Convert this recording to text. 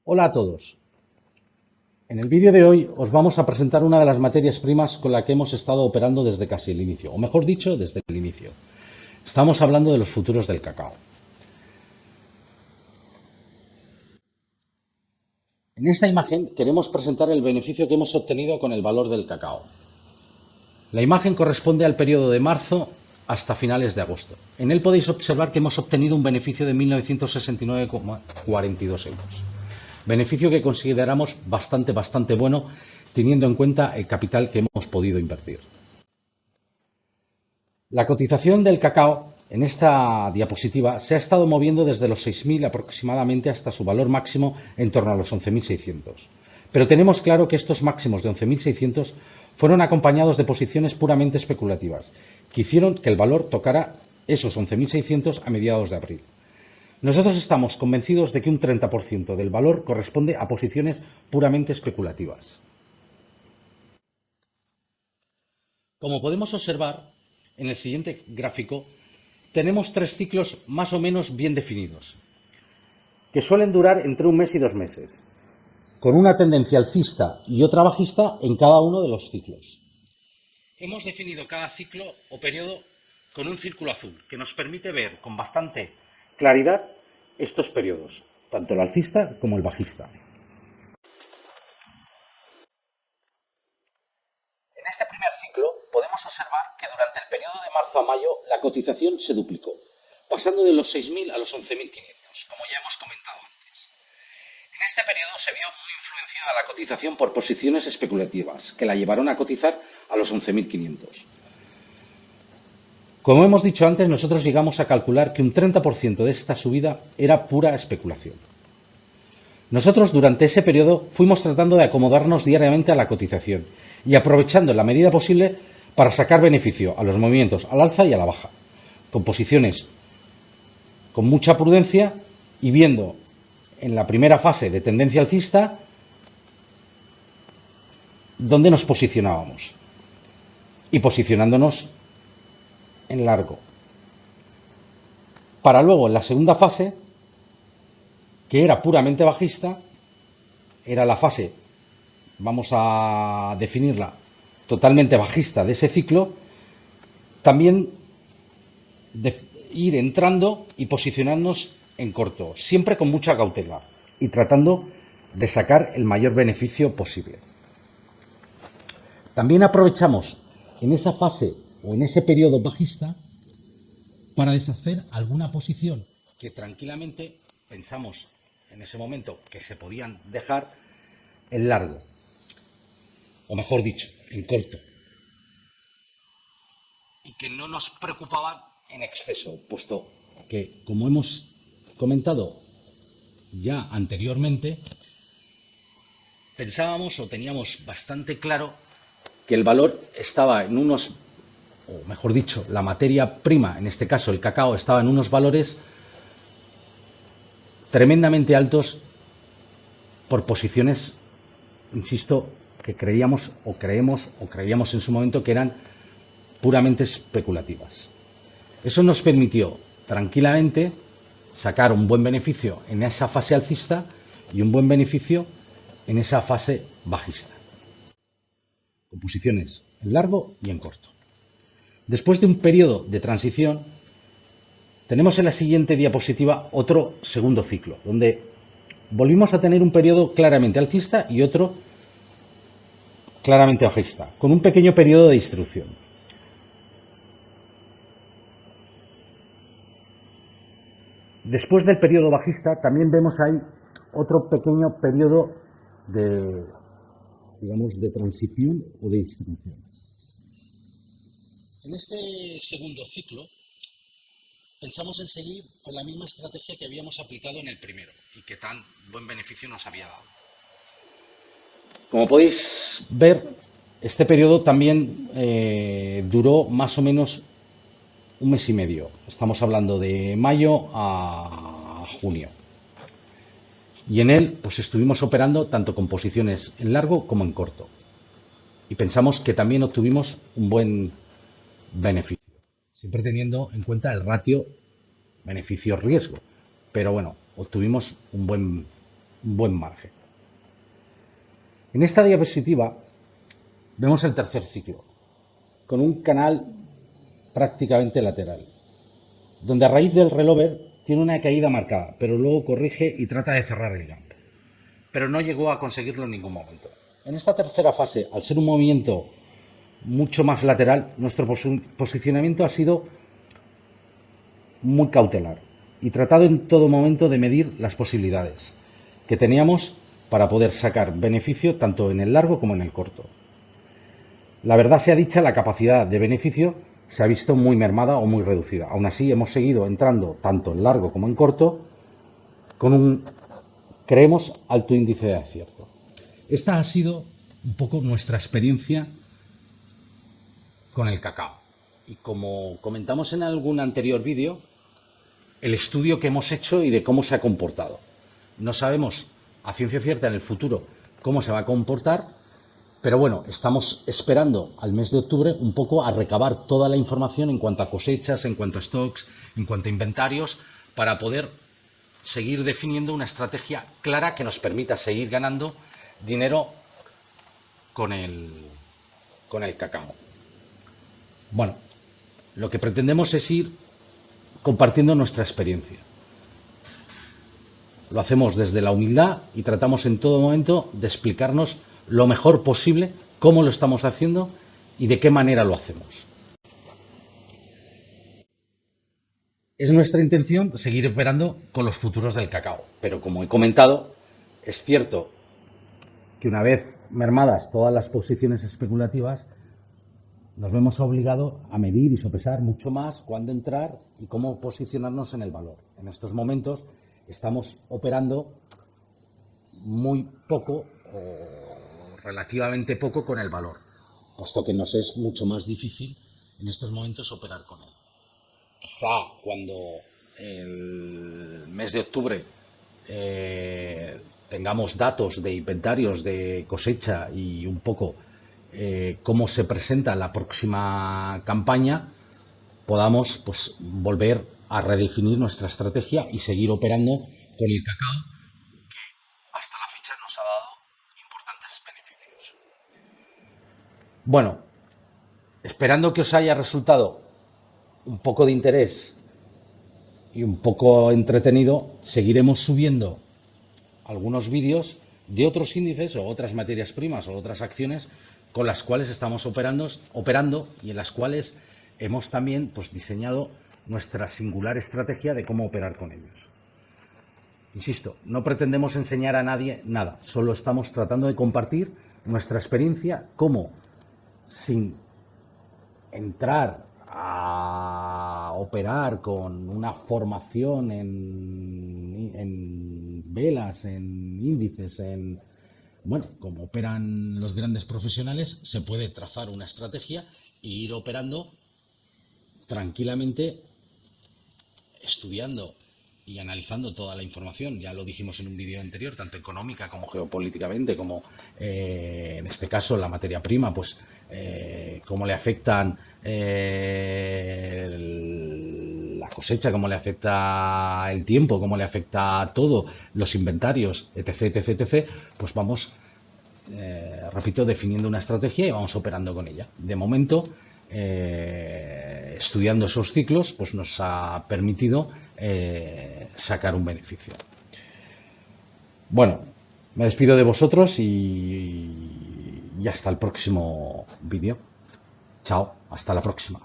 Hola a todos. En el vídeo de hoy os vamos a presentar una de las materias primas con la que hemos estado operando desde casi el inicio, o mejor dicho, desde el inicio. Estamos hablando de los futuros del cacao. En esta imagen queremos presentar el beneficio que hemos obtenido con el valor del cacao. La imagen corresponde al periodo de marzo hasta finales de agosto. En él podéis observar que hemos obtenido un beneficio de 1.969,42 euros. Beneficio que consideramos bastante bueno, teniendo en cuenta el capital que hemos podido invertir. La cotización del cacao en esta diapositiva se ha estado moviendo desde los 6.000 aproximadamente hasta su valor máximo en torno a los 11.600. Pero tenemos claro que estos máximos de 11.600 fueron acompañados de posiciones puramente especulativas, que hicieron que el valor tocara esos 11.600 a mediados de abril. Nosotros estamos convencidos de que un 30% del valor corresponde a posiciones puramente especulativas. Como podemos observar en el siguiente gráfico, tenemos tres ciclos más o menos bien definidos, que suelen durar entre un mes y 2 meses, con una tendencia alcista y otra bajista en cada uno de los ciclos. Hemos definido cada ciclo o periodo con un círculo azul, que nos permite ver con bastante claridad estos periodos, tanto el alcista como el bajista. En este primer ciclo podemos observar que durante el periodo de marzo a mayo la cotización se duplicó, pasando de los 6.000 a los 11.500, como ya hemos comentado antes. En este periodo se vio muy influenciada la cotización por posiciones especulativas, que la llevaron a cotizar a los 11.500. Como hemos dicho antes, nosotros llegamos a calcular que un 30% de esta subida era pura especulación. Nosotros durante ese periodo fuimos tratando de acomodarnos diariamente a la cotización y aprovechando en la medida posible para sacar beneficio a los movimientos al alza y a la baja, con posiciones con mucha prudencia y viendo en la primera fase de tendencia alcista dónde nos posicionábamos y posicionándonos en largo. Para luego en la segunda fase, que era puramente bajista, era la fase, vamos a definirla, totalmente bajista de ese ciclo, también de ir entrando y posicionarnos en corto, siempre con mucha cautela y tratando de sacar el mayor beneficio posible. También aprovechamos en esa fase o en ese periodo bajista para deshacer alguna posición que tranquilamente pensamos en ese momento que se podían dejar en largo, o mejor dicho, en corto, y que no nos preocupaban en exceso, puesto que, como hemos comentado ya anteriormente, pensábamos o teníamos bastante claro que el valor estaba en unos, o mejor dicho, la materia prima, en este caso el cacao, estaba en unos valores tremendamente altos por posiciones, insisto, que creíamos o creíamos en su momento que eran puramente especulativas. Eso nos permitió tranquilamente sacar un buen beneficio en esa fase alcista y un buen beneficio en esa fase bajista, con posiciones en largo y en corto. Después de un periodo de transición, tenemos en la siguiente diapositiva otro segundo ciclo, donde volvimos a tener un periodo claramente alcista y otro claramente bajista, con un pequeño periodo de distribución. Después del periodo bajista también vemos ahí otro pequeño periodo de, digamos, de transición o de distribución. En este segundo ciclo pensamos en seguir con la misma estrategia que habíamos aplicado en el primero y que tan buen beneficio nos había dado. Como podéis ver, este periodo también duró más o menos un mes y medio. Estamos hablando de mayo a junio. Y en él pues estuvimos operando tanto con posiciones en largo como en corto. Y pensamos que también obtuvimos un buen beneficio, siempre teniendo en cuenta el ratio beneficio-riesgo. Pero bueno, obtuvimos un buen un buen margen. En esta diapositiva vemos el tercer ciclo, con un canal prácticamente lateral, donde a raíz del reliever tiene una caída marcada, pero luego corrige y trata de cerrar el gap. Pero no llegó a conseguirlo en ningún momento. En esta tercera fase, al ser un movimiento mucho más lateral, nuestro posicionamiento ha sido muy cautelar y tratado en todo momento de medir las posibilidades que teníamos para poder sacar beneficio tanto en el largo como en el corto. La verdad sea dicha, la capacidad de beneficio se ha visto muy mermada o muy reducida. Aún así, hemos seguido entrando tanto en largo como en corto con un, creemos, alto índice de acierto. Esta ha sido un poco nuestra experiencia con el cacao. Y como comentamos en algún anterior vídeo, el estudio que hemos hecho y de cómo se ha comportado. No sabemos a ciencia cierta en el futuro cómo se va a comportar, pero bueno, estamos esperando al mes de octubre un poco a recabar toda la información en cuanto a cosechas, en cuanto a stocks, en cuanto a inventarios, para poder seguir definiendo una estrategia clara que nos permita seguir ganando dinero con el cacao. Bueno, lo que pretendemos es ir compartiendo nuestra experiencia. Lo hacemos desde la humildad y tratamos en todo momento de explicarnos lo mejor posible cómo lo estamos haciendo y de qué manera lo hacemos. Es nuestra intención seguir operando con los futuros del cacao, pero como he comentado, es cierto que una vez mermadas todas las posiciones especulativas, nos vemos obligados a medir y sopesar mucho más cuándo entrar y cómo posicionarnos en el valor. En estos momentos estamos operando muy poco o relativamente poco con el valor, puesto que nos es mucho más difícil en estos momentos operar con él. Quizá cuando el mes de octubre tengamos datos de inventarios de cosecha y un poco cómo se presenta la próxima campaña, podamos pues volver a redefinir nuestra estrategia y seguir operando con el cacao, que hasta la fecha nos ha dado importantes beneficios. Bueno, esperando que os haya resultado un poco de interés y un poco entretenido, seguiremos subiendo algunos vídeos de otros índices o otras materias primas o otras acciones con las cuales estamos operando y en las cuales hemos también pues diseñado nuestra singular estrategia de cómo operar con ellos. Insisto, no pretendemos enseñar a nadie nada, solo estamos tratando de compartir nuestra experiencia, cómo sin entrar a operar con una formación en velas, en índices, en bueno, como operan los grandes profesionales, se puede trazar una estrategia e ir operando tranquilamente, estudiando y analizando toda la información. Ya lo dijimos en un vídeo anterior, tanto económica como geopolíticamente, como en este caso la materia prima, pues cómo le afectan la cosecha, cómo le afecta el tiempo, cómo le afecta todo, los inventarios, etc, etc, etc, pues vamos, repito, definiendo una estrategia y vamos operando con ella. De momento, estudiando esos ciclos, pues nos ha permitido sacar un beneficio. Bueno, me despido de vosotros y hasta el próximo vídeo. Chao, hasta la próxima.